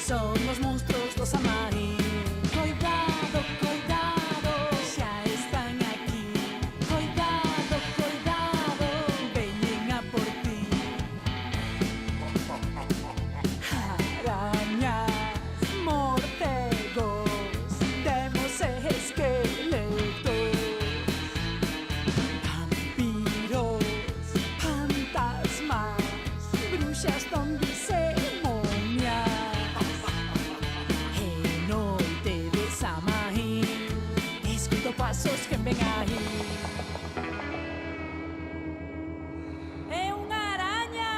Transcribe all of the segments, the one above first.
Son los monstruos, los amai. Cuidado, cuidado, ya están aquí. Cuidado, cuidado, vienen a por ti. Arañas, mortegos, demos esqueletos, vampiros, fantasmas, bruxas, zombies, demonias. E noite de Samhain, escuto pasos que ven aí. É unha araña!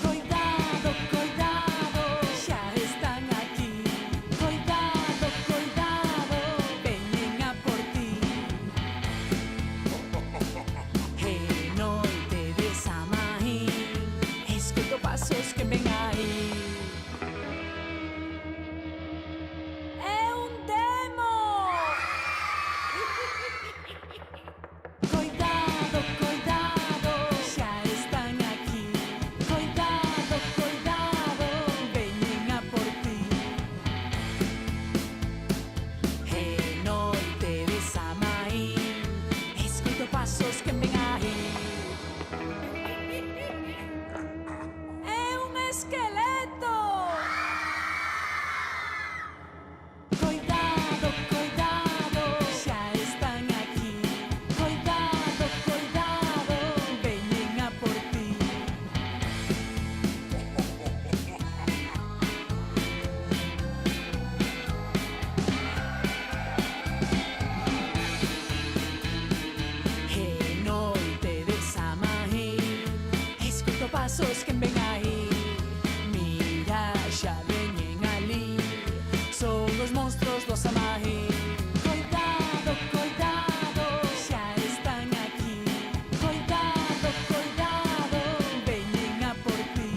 Cuidado, cuidado, xa están aquí. Cuidado, cuidado, veñen a por ti. E noite de Samhain, escuto pasos que ven aí. É un demo! Cuidado, cuidado, xa están aquí. Cuidado, cuidado, veñen a por ti. E noite de Samhain, escuto pasos que ven aí. É un esqueleto! Cuidado, cuidado, xa están aquí. Cuidado, cuidado, veñen a por ti. E noite de Samhain, escuto pasos que ven aí. Mira, xa veñen ali. Son los monstruos, los Samhain. Cuidado, cuidado, xa están aquí. Cuidado, cuidado, veñen a por ti.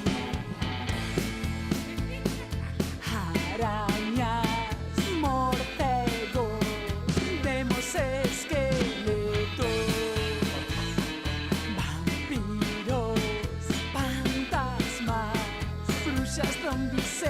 Arañas, mortegos, demos esqueletos, vampiros, fantasmas, bruxas, zombies,